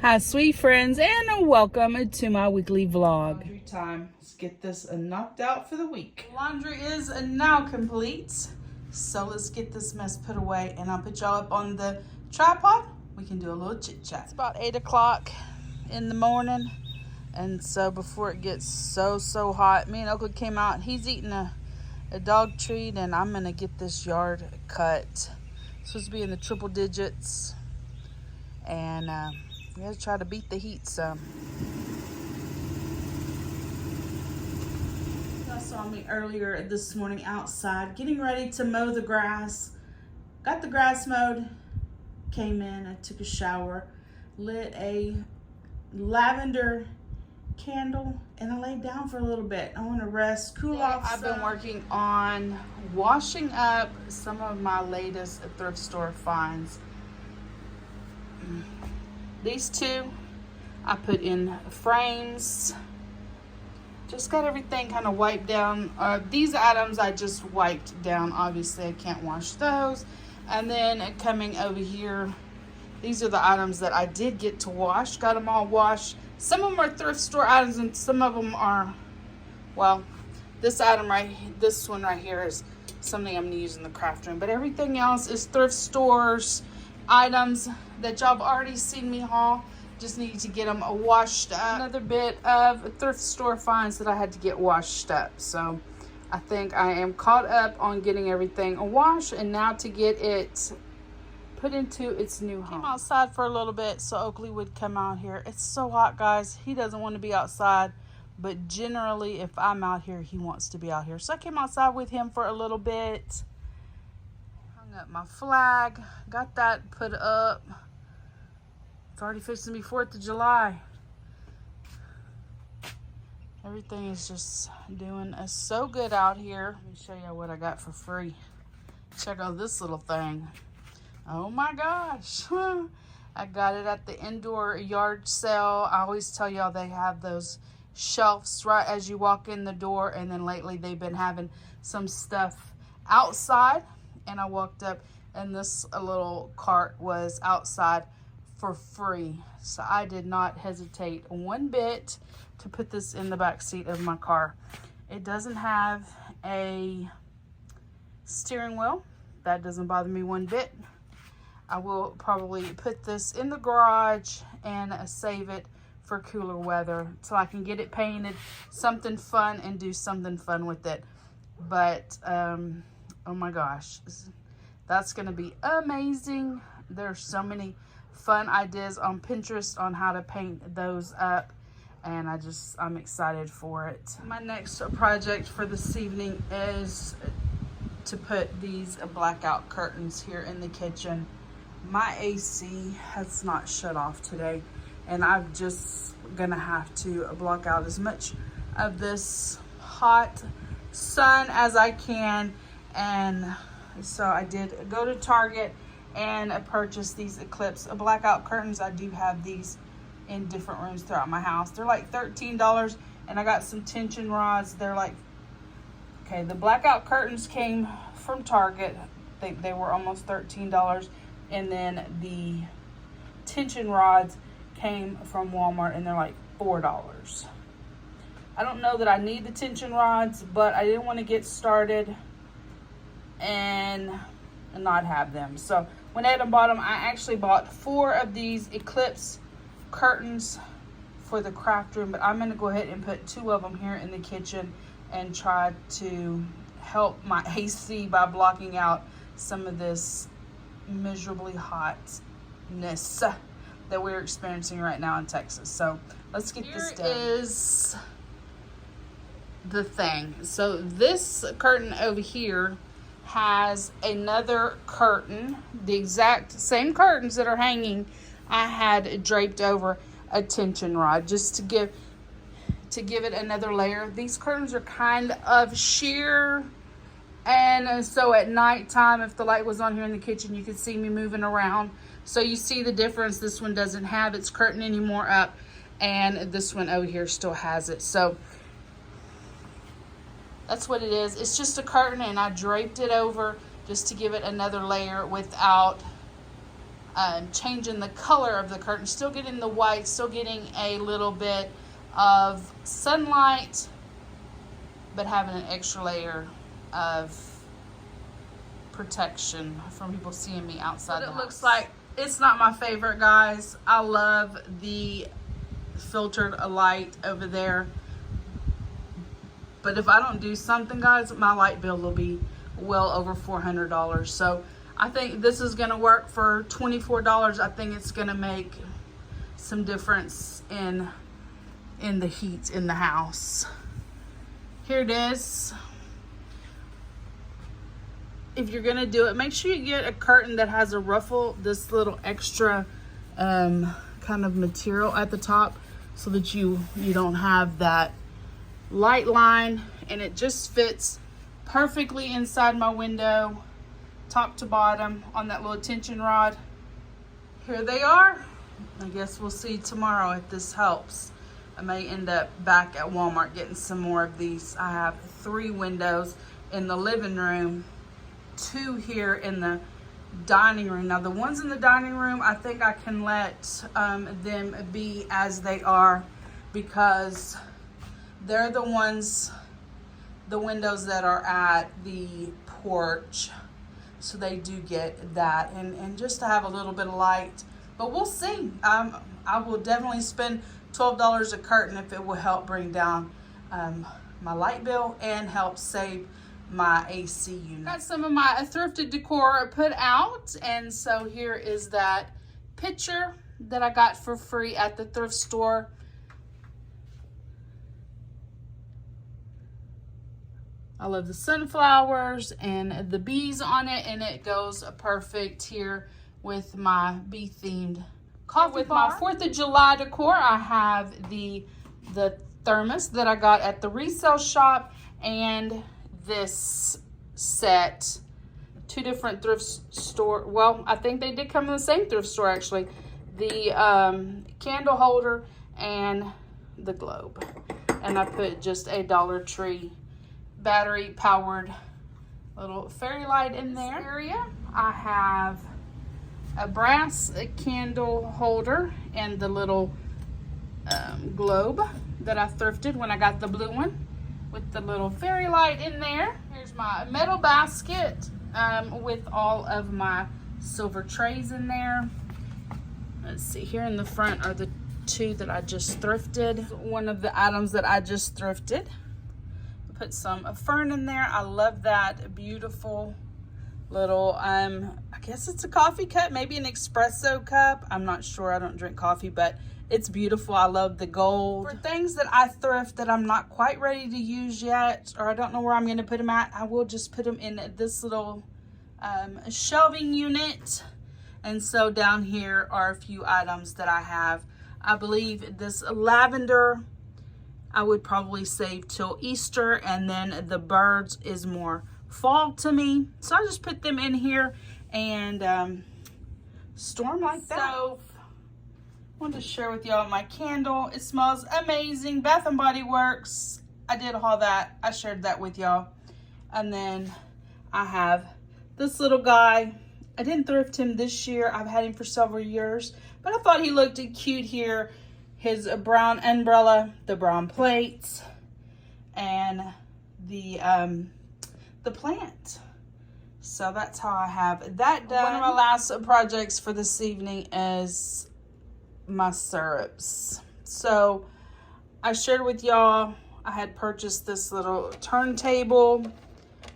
Hi, sweet friends, and welcome to my weekly vlog. Laundry time. Let's get this knocked out for the week. Laundry is now complete, so let's get this mess put away, and I'll put y'all up on the tripod. We can do a little chit chat. It's about 8 o'clock in the morning, and so before it gets so hot, me and Oakley came out. He's eating a dog treat, and I'm gonna get this yard cut. It's supposed to be in the triple digits, and we gotta try to beat the heat some. You saw me earlier this morning outside getting ready to mow the grass. Got the grass mowed, came in, I took a shower, lit a lavender candle, and I laid down for a little bit. I want to rest, cool off. I've been working on washing up some of my latest thrift store finds. These two I put in frames. Just got everything kind of wiped down. These items I just wiped down. Obviously I can't wash those. And then coming over here, these are the items that I did get to wash. Got them all washed. Some of them are thrift store items and some of them are, well, this one right here is something I'm gonna use in the craft room. But everything else is thrift stores items that y'all have already seen me haul. Just need to get them washed up. Another bit of thrift store finds that I had to get washed up. So I think I am caught up on getting everything washed, and now to get it put into its new home. Came outside for a little bit so Oakley would come out here. It's so hot, guys. He doesn't want to be outside, but generally if I'm out here, he wants to be out here. So I came outside with him for a little bit. Up my flag, got that put up. It's already fixing to be 4th of July. Everything is just doing so good out here. Let me show you what I got for free. Check out this little thing. Oh my gosh. I got it at the indoor yard sale. I always tell y'all they have those shelves right as you walk in the door, and then lately they've been having some stuff outside. And I walked up and this little cart was outside for free. So I did not hesitate one bit to put this in the back seat of my car. It doesn't have a steering wheel. That doesn't bother me one bit. I will probably put this in the garage and save it for cooler weather so I can get it painted, something fun, and do something fun with it. But oh my gosh, that's gonna be amazing. There's so many fun ideas on Pinterest on how to paint those up, and I'm excited for it. My next project for this evening is to put these blackout curtains here in the kitchen. My AC has not shut off today, and I'm just gonna have to block out as much of this hot sun as I can. And so I did go to Target and purchase these Eclipse blackout curtains. I do have these in different rooms throughout my house. They're like $13, and I got some tension rods. They're like, okay, the blackout curtains came from Target. I think they were almost $13, and then the tension rods came from Walmart, and they're like $4. I don't know that I need the tension rods, but I didn't want to get started and not have them. So when I bought them, I actually bought 4 of these Eclipse curtains for the craft room, but I'm going to go ahead and put 2 of them here in the kitchen and try to help my AC by blocking out some of this miserably hotness that we're experiencing right now in Texas. So let's get this done. Here is the thing. So this curtain over here has another curtain, the exact same curtains that are hanging. I had draped over a tension rod just to give it another layer. These curtains are kind of sheer, and so at nighttime, if the light was on here in the kitchen, you could see me moving around. So you see the difference. This one doesn't have its curtain anymore up, and this one over here still has it. So that's what it is. It's just a curtain, and I draped it over just to give it another layer without changing the color of the curtain, still getting the white, still getting a little bit of sunlight, but having an extra layer of protection from people seeing me outside. It looks like it's not my favorite, guys. I love the filtered light over there, but if I don't do something, guys, my light bill will be well over $400. So I think this is gonna work for $24. I think it's gonna make some difference in the heat in the house. Here it is. If you're gonna do it, make sure you get a curtain that has a ruffle, this little extra kind of material at the top, so that you don't have that light line, and it just fits perfectly inside my window, top to bottom, on that little tension rod. Here they are. I guess we'll see tomorrow if this helps. I may end up back at Walmart getting some more of these. I have 3 windows in the living room, 2 here in the dining room. Now the ones in the dining room, I think I can let them be as they are, because they're the windows that are at the porch, so they do get that, and just to have a little bit of light. But we'll see. I will definitely spend $12 a curtain if it will help bring down my light bill and help save my AC unit. Got some of my thrifted decor put out, and so here is that picture that I got for free at the thrift store. I love the sunflowers and the bees on it, and it goes perfect here with my bee-themed coffee bar. With my 4th of July decor, I have the thermos that I got at the resale shop, and this set, 2 different thrift store. Well, I think they did come in the same thrift store, actually. The candle holder and the globe. And I put just a Dollar Tree battery powered little fairy light in there. Area, I have a brass candle holder and the little globe that I thrifted when I got the blue one, with the little fairy light in there. Here's my metal basket with all of my silver trays in there. Let's see, here in the front are the 2 that I just thrifted. One of the items that I just thrifted. Put some fern in there. I love that beautiful little, I guess it's a coffee cup, maybe an espresso cup. I'm not sure, I don't drink coffee, but it's beautiful. I love the gold. For things that I thrift that I'm not quite ready to use yet, or I don't know where I'm gonna put them at, I will just put them in this little shelving unit. And so down here are a few items that I have. I believe this lavender I would probably save till Easter, and then the birds is more fall to me. So I just put them in here and store them like that. So I wanted to share with y'all my candle. It smells amazing. Bath and Body Works. I did all that. I shared that with y'all. And then I have this little guy. I didn't thrift him this year. I've had him for several years, but I thought he looked cute here. His brown umbrella, the brown plates, and the plant. So that's how I have that done. One of my last projects for this evening is my syrups. So I shared with y'all, I had purchased this little turntable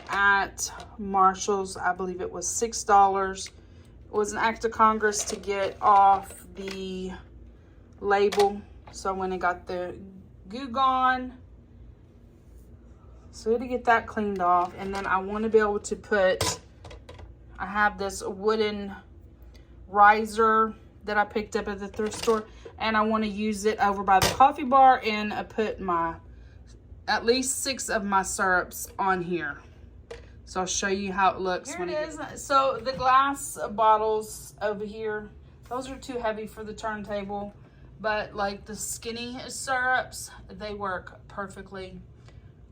at Marshall's. I believe it was $6. It was an act of Congress to get off the label, so I went and got the goo gone, so to get that cleaned off. And then I want to be able to put, I have this wooden riser that I picked up at the thrift store, and I want to use it over by the coffee bar and put my at least 6 of my syrups on here. So I'll show you how it looks. Here it is. So the glass bottles over here, those are too heavy for the turntable. But like the skinny syrups, they work perfectly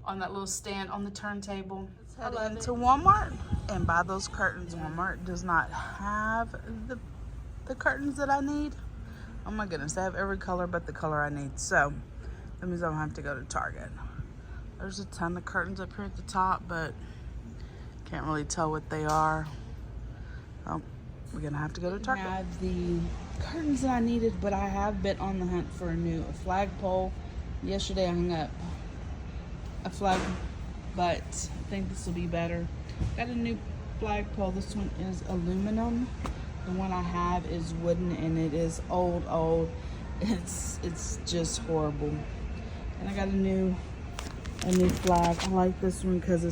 on that little stand on the turntable. Let's head into Walmart and buy those curtains. Walmart does not have the the curtains that I need. Oh my goodness, they have every color but the color I need. So that means I don't have to go to Target. There's a ton of curtains up here at the top, but can't really tell what they are. Oh, we're gonna have to go to Target. I have the curtains that I needed, but I have been on the hunt for a new flagpole. Yesterday I hung up a flag, but I think this will be better. Got a new flagpole. This one is aluminum. The one I have is wooden, and it is old. It's just horrible. And I got a new flag. I like this one because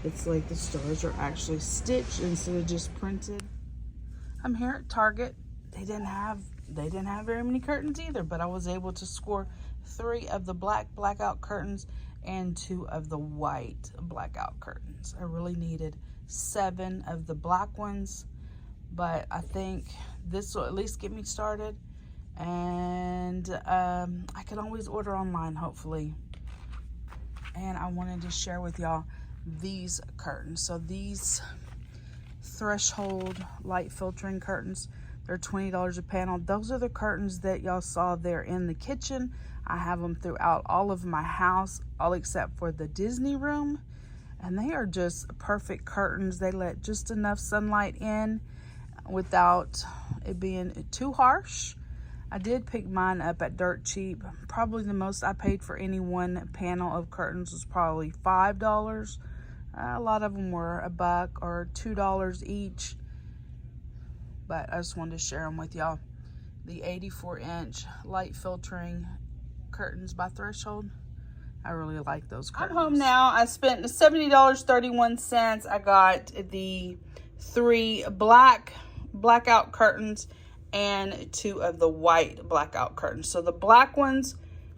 it's like the stars are actually stitched instead of just printed. I'm here at Target. They didn't have very many curtains either, but I was able to score 3 of the black blackout curtains and 2 of the white blackout curtains. I really needed 7 of the black ones, but I think this will at least get me started. And I can always order online, hopefully. And I wanted to share with y'all these curtains. So these threshold light filtering curtains, they're $20 a panel. Those are the curtains that y'all saw there in the kitchen. I have them throughout all of my house, all except for the Disney room. And they are just perfect curtains. They let just enough sunlight in without it being too harsh. I did pick mine up at dirt cheap. Probably the most I paid for any one panel of curtains was probably $5. A lot of them were $1 or $2 each. But I just wanted to share them with y'all. The 84-inch light filtering curtains by Threshold. I really like those curtains. I'm home now. I spent $70.31. I got the 3 blackout curtains and 2 of the white blackout curtains. So the black ones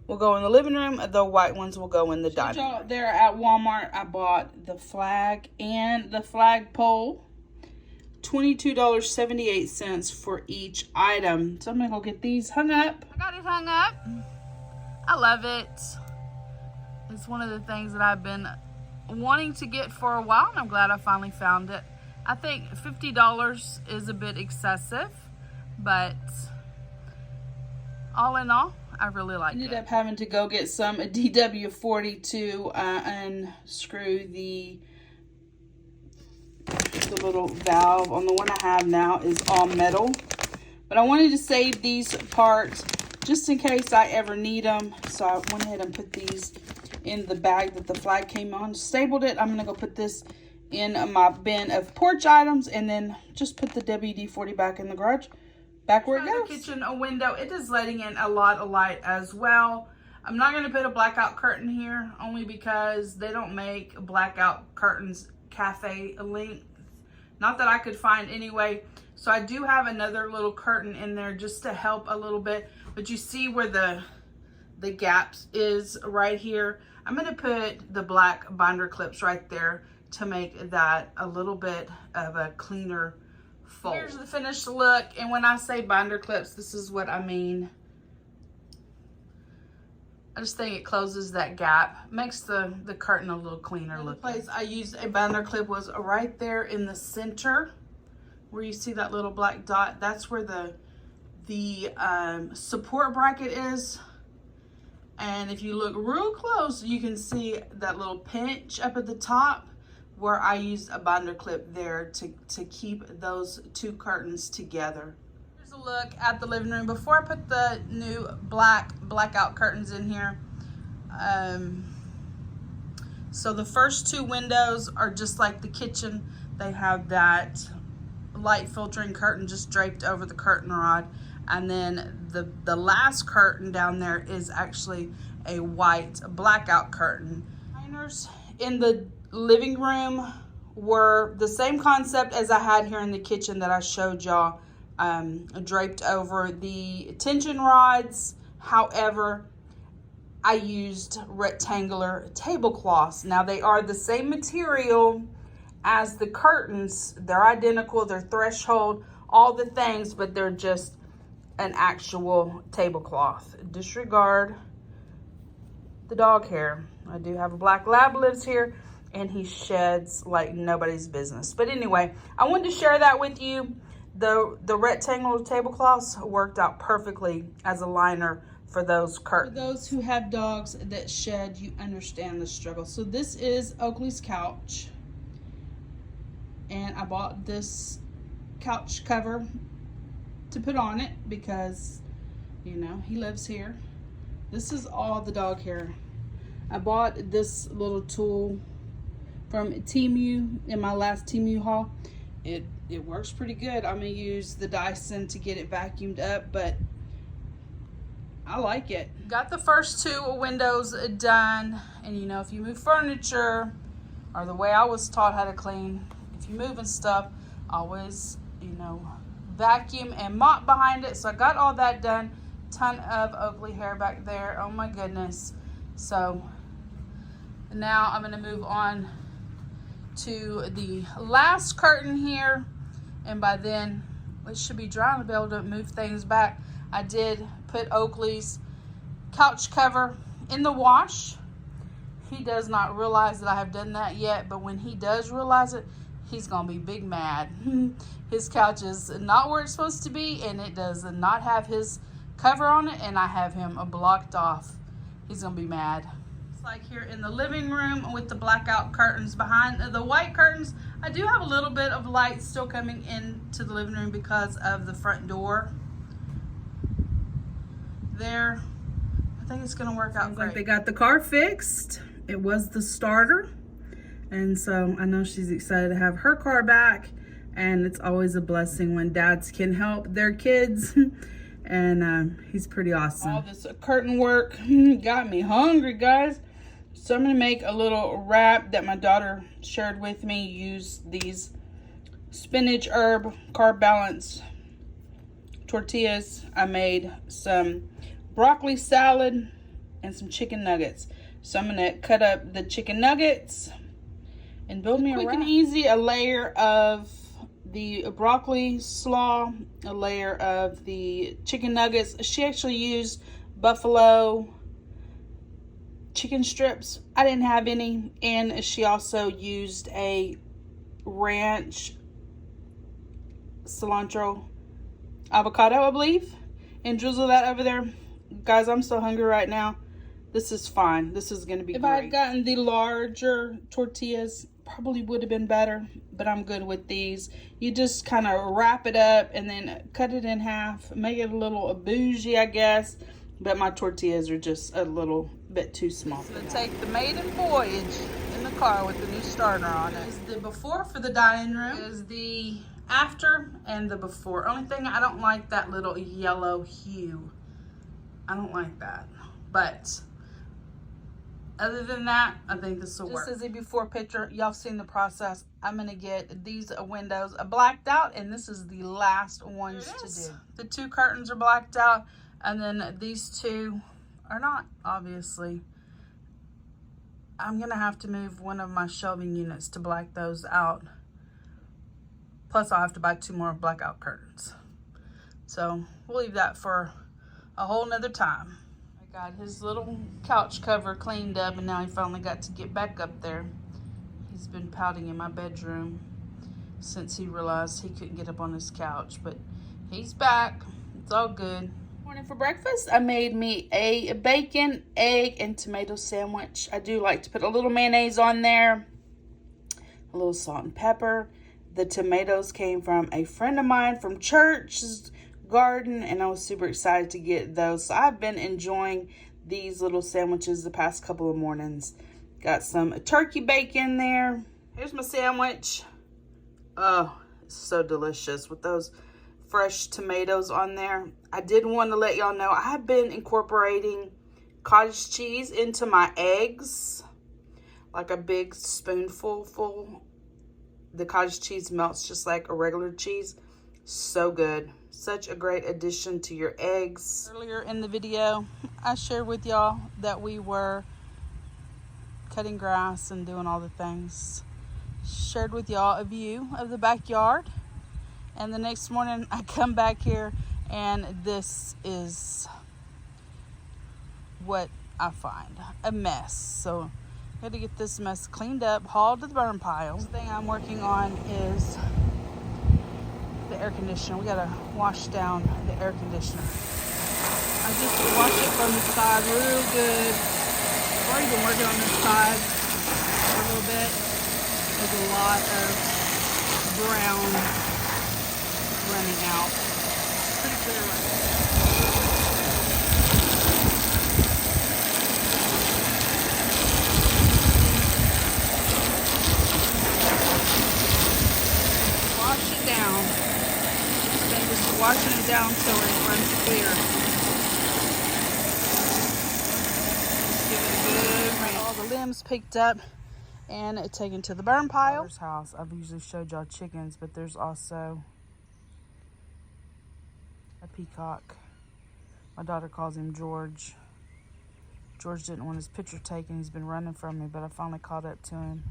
will go in the living room, the white ones will go in the dining room. There at Walmart, I bought the flag and the flagpole. $22.78 for each item. So I'm gonna go get these hung up. I got it hung up. I love it. It's one of the things that I've been wanting to get for a while, and I'm glad I finally found it. I think $50 is a bit excessive, but all in all, I really like it. I ended up having to go get some DW40 to unscrew the little valve. On the one I have now is all metal, but I wanted to save these parts just in case I ever need them. So I went ahead and put these in the bag that the flag came on, stapled it. I'm gonna go put this in my bin of Porch items, and then just put the WD-40 back in the garage, back where it goes. The kitchen, a window, it is letting in a lot of light as well. I'm not going to put a blackout curtain here, only because they don't make blackout curtains cafe length. Not that I could find anyway. So I do have another little curtain in there just to help a little bit. But you see where the gaps is right here. I'm going to put the black binder clips right there to make that a little bit of a cleaner fold. Here's the finished look, and when I say binder clips, this is what I mean. I just think it closes that gap, makes the curtain a little cleaner looking. The place I used a binder clip was right there in the center, where you see that little black dot. That's where the support bracket is. And if you look real close, you can see that little pinch up at the top, where I used a binder clip there to keep those 2 curtains together. Here's a look at the living room before I put the new blackout curtains in here. So the first 2 windows are just like the kitchen. They have that light filtering curtain just draped over the curtain rod. And then the last curtain down there is actually a white blackout curtain. Liners in the living room were the same concept as I had here in the kitchen that I showed y'all, draped over the tension rods. However, I used rectangular tablecloths. Now they are the same material as the curtains. They're identical, they're Threshold, all the things, but they're just an actual tablecloth. Disregard the dog hair. I do have a black lab lives here, and he sheds like nobody's business. But anyway, I wanted to share that with you. The rectangular tablecloths worked out perfectly as a liner for those curtains. For those who have dogs that shed, you understand the struggle. So this is Oakley's couch. And I bought this couch cover to put on it because, you know, he lives here. This is all the dog hair. I bought this little tool from Temu in my last Temu haul. It works pretty good. I'm gonna use the Dyson to get it vacuumed up, but I like it. Got the first two windows done, and you know, if you move furniture, or the way I was taught how to clean, if you moving stuff, always, you know, vacuum and mop behind it. So I got all that done. Ton of Oakley hair back there. Oh my goodness. So now I'm gonna move on to the last curtain here, and by then it should be dry and I'll be able to move things back. I did put Oakley's couch cover in the wash. He does not realize that I have done that yet, but when he does realize it, he's gonna be big mad. His couch is not where it's supposed to be, and it does not have his cover on it, and I have him blocked off. He's gonna be mad. It's like here in the living room with the blackout curtains behind the white curtains. I do have a little bit of light still coming into the living room because of the front door there. I think it's gonna work out great. Like they got the car fixed. It was the starter, and so I know she's excited to have her car back, and it's always a blessing when dads can help their kids. And he's pretty awesome. All this curtain work got me hungry, guys. So I'm gonna make a little wrap that my daughter shared with me. Use these spinach herb carb balance tortillas. I made some broccoli salad and some chicken nuggets. So I'm gonna cut up the chicken nuggets and build me a wrap. Quick and easy, a layer of the broccoli slaw, a layer of the chicken nuggets. She actually used buffalo chicken strips. I didn't have any. And she also used a ranch cilantro avocado, I believe, and drizzle that over there. Guys, I'm so hungry right now. This is fine. This is gonna be great. If I had gotten the larger tortillas, probably would have been better, but I'm good with these. You just kind of wrap it up and then cut it in half, make it a little bougie, I guess, but my tortillas are just a little bit too small. So take the maiden voyage in the car with the new starter on it. This is the before for the dining room. Is the after and the before. Only thing, I don't like that little yellow hue. I don't like that, but other than that, I think this will work. This is a before picture. Y'all seen the process. I'm gonna get these windows blacked out, and this is the last ones to do. The two curtains are blacked out, and then these two are not, obviously. I'm gonna have to move one of my shelving units to black those out. Plus, I'll have to buy 2 more blackout curtains. So we'll leave that for a whole nother time. Got his little couch cover cleaned up, and now he finally got to get back up there. He's been pouting in my bedroom since he realized he couldn't get up on his couch, but he's back. It's all good. Morning for breakfast, I made me a bacon, egg, and tomato sandwich. I do like to put a little mayonnaise on there, a little salt and pepper. The tomatoes came from a friend of mine from church's garden, and I was super excited to get those. So I've been enjoying these little sandwiches the past couple of mornings. Got some turkey bacon there. Here's my sandwich. Oh, it's so delicious with those fresh tomatoes on there. I did want to let y'all know I've been incorporating cottage cheese into my eggs, like a big spoonful full. The cottage cheese melts just like a regular cheese. So good. Such a great addition to your eggs. Earlier in the video, I shared with y'all that we were cutting grass and doing all the things. Shared with y'all a view of the backyard. And the next morning, I come back here, and this is what I find. A mess. So I got to get this mess cleaned up, hauled to the burn pile. The thing I'm working on is the air conditioner. We gotta wash down the air conditioner. I just wash it from the side real good. I've already been working on this side for a little bit. There's a lot of brown running out. Pretty clear right now. Wash it down. Then just washing it down so it runs clear. Just give it a good rinse. All the limbs picked up and taken to the burn pile. House. I've usually showed y'all chickens, but there's also a peacock. My daughter calls him George. George didn't want his picture taken. He's been running from me, but I finally caught up to him.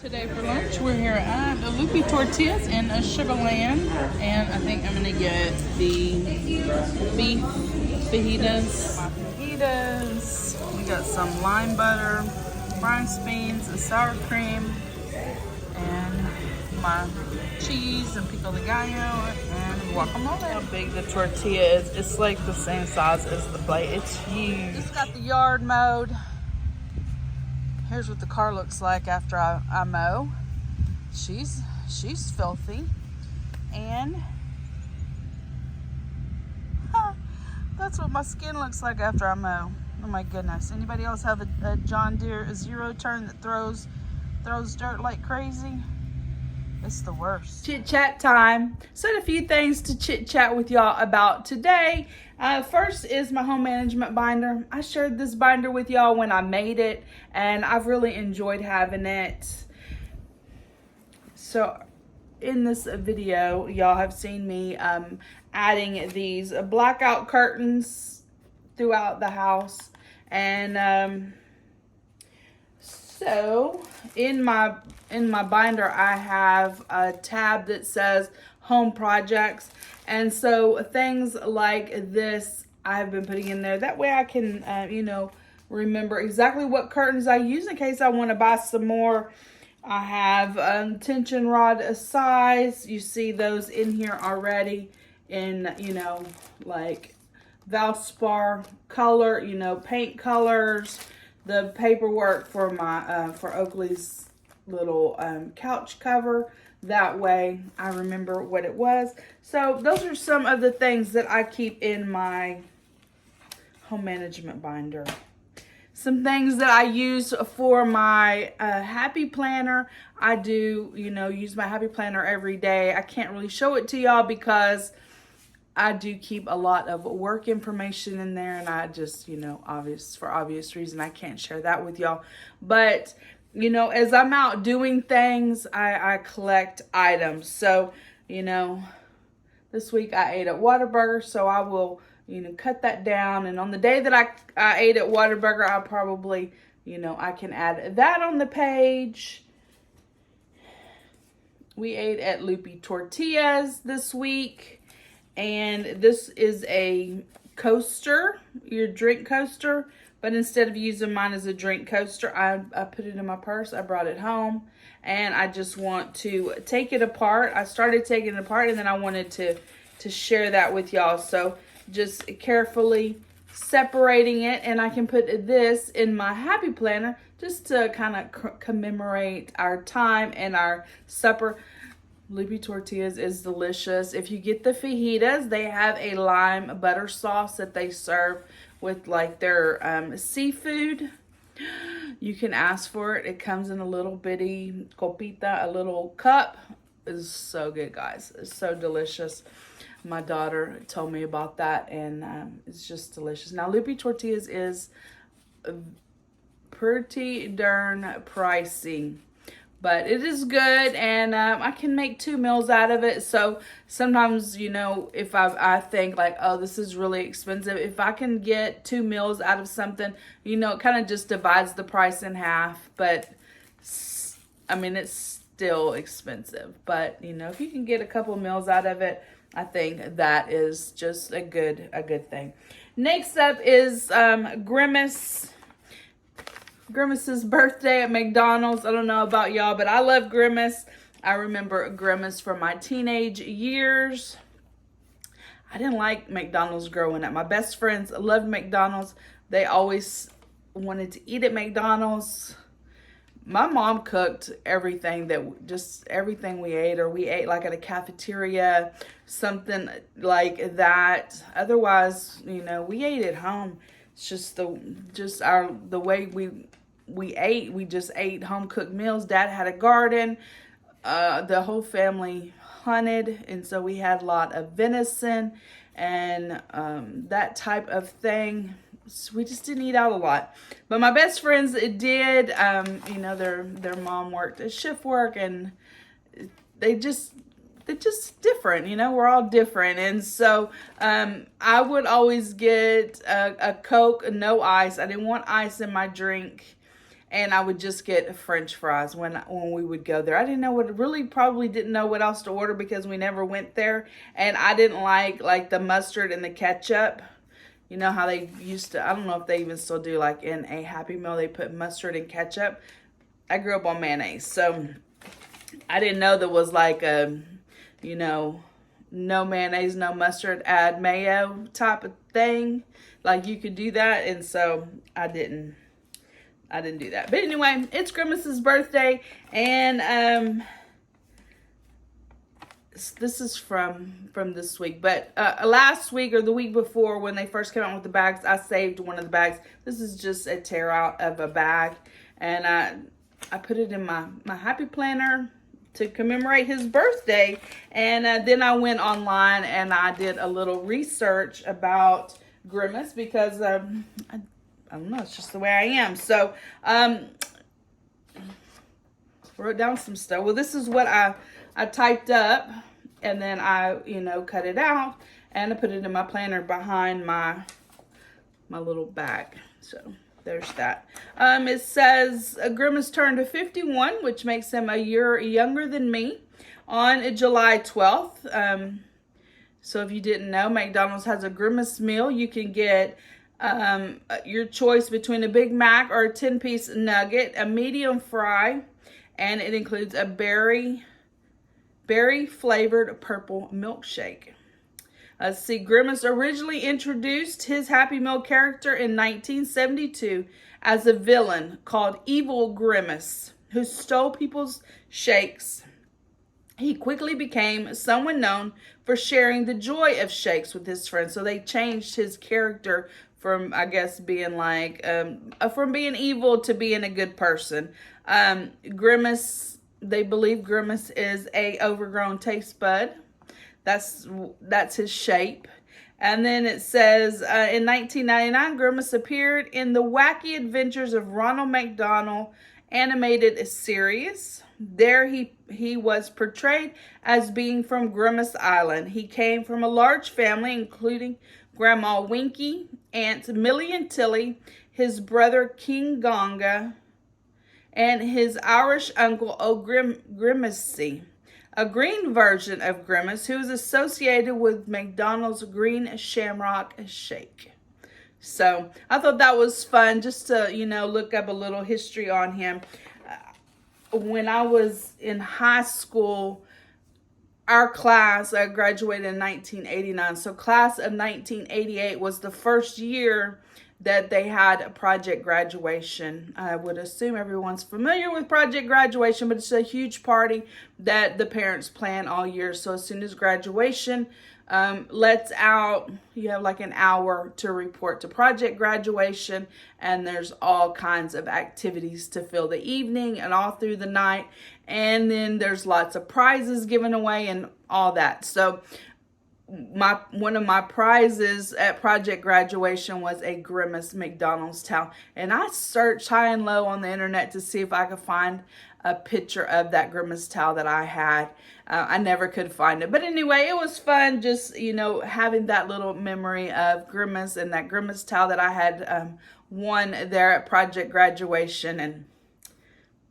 Today for lunch, we're here at the Lupe Tortillas in Sugarland, and I think I'm gonna get the beef fajitas. My fajitas. We got some lime butter, rice beans, and sour cream, and my cheese and pico de gallo and guacamole. How big the tortilla is. It's like the same size as the plate. It's huge. Just got the yard mowed. Here's what the car looks like after I mow. She's filthy. And that's what my skin looks like after I mow. Oh my goodness. Anybody else have a John Deere zero turn that throws dirt like crazy? It's the worst. Chit chat time. Said a few things to chit chat with y'all about today. First is my home management binder. I shared this binder with y'all when I made it, and I've really enjoyed having it. So in this video, y'all have seen me adding these blackout curtains throughout the house. And so in my binder, I have a tab that says home projects. And so things like this I've been putting in there. That way I can, remember exactly what curtains I use in case I want to buy some more. I have tension rod size. You see those in here already in, like Valspar color, paint colors. The paperwork for my, for Oakley's little couch cover. That way I remember what it was. So those are some of the things that I keep in my home management binder. Some things that I use for my happy planner. I do, use my happy planner every day. I can't really show it to y'all because I do keep a lot of work information in there, and I just, for obvious reason, I can't share that with y'all. But as I'm out doing things, I collect items. So, this week I ate at Whataburger, so I will, cut that down. And on the day that I ate at Whataburger, I'll probably, I can add that on the page. We ate at Lupe Tortillas this week. And this is a coaster, your drink coaster. But instead of using mine as a drink coaster, I put it in my purse. I brought it home. And I just want to take it apart. I started taking it apart, and then I wanted to share that with y'all. So just carefully separating it. And I can put this in my happy planner just to kind of commemorate our time and our supper. Lupe Tortillas is delicious. If you get the fajitas, they have a lime butter sauce that they serve with like their seafood. You can ask for it. It comes in a little bitty copita, a little cup. It's so good, guys. It's so delicious. My daughter told me about that, and it's just delicious. Now, Lupe Tortillas is pretty darn pricey, but it is good, and I can make 2 meals out of it. So sometimes, if I think like, oh, this is really expensive, if I can get 2 meals out of something, it kind of just divides the price in half. But I mean, it's still expensive. But if you can get a couple meals out of it, I think that is just a good thing. Next up is Grimace's birthday at McDonald's. I don't know about y'all, but I love Grimace. I remember Grimace from my teenage years. I didn't like McDonald's growing up. My best friends loved McDonald's. They always wanted to eat at McDonald's. My mom cooked everything everything we ate, or we ate like at a cafeteria, something like that. Otherwise, we ate at home. It's just the way we ate. We just ate home cooked meals. Dad had a garden. The whole family hunted, and so we had a lot of venison and that type of thing. So we just didn't eat out a lot. But my best friends did. Their mom worked at shift work, and they're just different. We're all different. And so I would always get a Coke, no ice. I didn't want ice in my drink. And I would just get French fries when we would go there. I probably didn't know what else to order because we never went there. And I didn't like the mustard and the ketchup. You know how they used to, I don't know if they even still do, like in a Happy Meal, they put mustard and ketchup. I grew up on mayonnaise. So I didn't know there was like a, no mayonnaise, no mustard, add mayo type of thing. Like you could do that. And so I didn't do that. But anyway, it's Grimace's birthday, and this is from this week. But last week or the week before, when they first came out with the bags, I saved one of the bags. This is just a tear out of a bag, and I put it in my happy planner to commemorate his birthday. And then I went online and I did a little research about Grimace because I don't know, it's just the way I am. So, wrote down some stuff. Well, this is what I typed up, and then I, cut it out, and I put it in my planner behind my little bag. So, there's that. It says, Grimace turned 51, which makes him a year younger than me, on July 12th. So, if you didn't know, McDonald's has a Grimace meal. You can get your choice between a Big Mac or a 10-piece nugget, a medium fry, and it includes a berry flavored purple milkshake. Grimace originally introduced his Happy Meal character in 1972 as a villain called Evil Grimace, who stole people's shakes. He quickly became someone known for sharing the joy of shakes with his friends. So they changed his character from, I guess, being like, from being evil to being a good person. Grimace, they believe Grimace is a overgrown taste bud. That's his shape. And then it says, in 1999, Grimace appeared in the Wacky Adventures of Ronald McDonald animated series. There he was portrayed as being from Grimace Island. He came from a large family, including Grandma Winky, Aunts Millie and Tilly, his brother King Gonga, and his Irish uncle Grimacy, a green version of Grimace who is associated with McDonald's green shamrock shake. So I thought that was fun just to, look up a little history on him. When I was in high school, our class, I graduated in 1989. So class of 1988 was the first year that they had a project graduation. I would assume everyone's familiar with project graduation, but it's a huge party that the parents plan all year. So as soon as graduation lets out, you have like an hour to report to project graduation, and there's all kinds of activities to fill the evening and all through the night. And then there's lots of prizes given away and all that. So one of my prizes at project graduation was a Grimace McDonald's towel. And I searched high and low on the internet to see if I could find a picture of that Grimace towel that I had. I never could find it. But anyway, it was fun just, having that little memory of Grimace and that Grimace towel that I had won there at project graduation. And,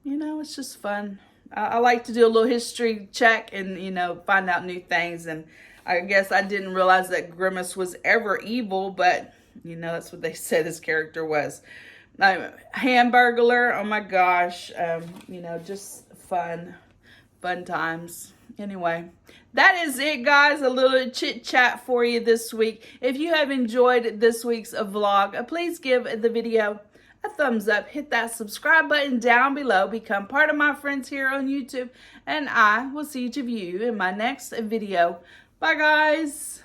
it's just fun. I like to do a little history check and, find out new things. And I guess I didn't realize that Grimace was ever evil, but, that's what they said his character was. Hamburglar, oh my gosh, just fun Fun times. Anyway, that is it, guys. A little chit chat for you this week. If you have enjoyed this week's vlog, please give the video a thumbs up. Hit that subscribe button down below. Become part of my friends here on YouTube. And I will see each of you in my next video. Bye, guys.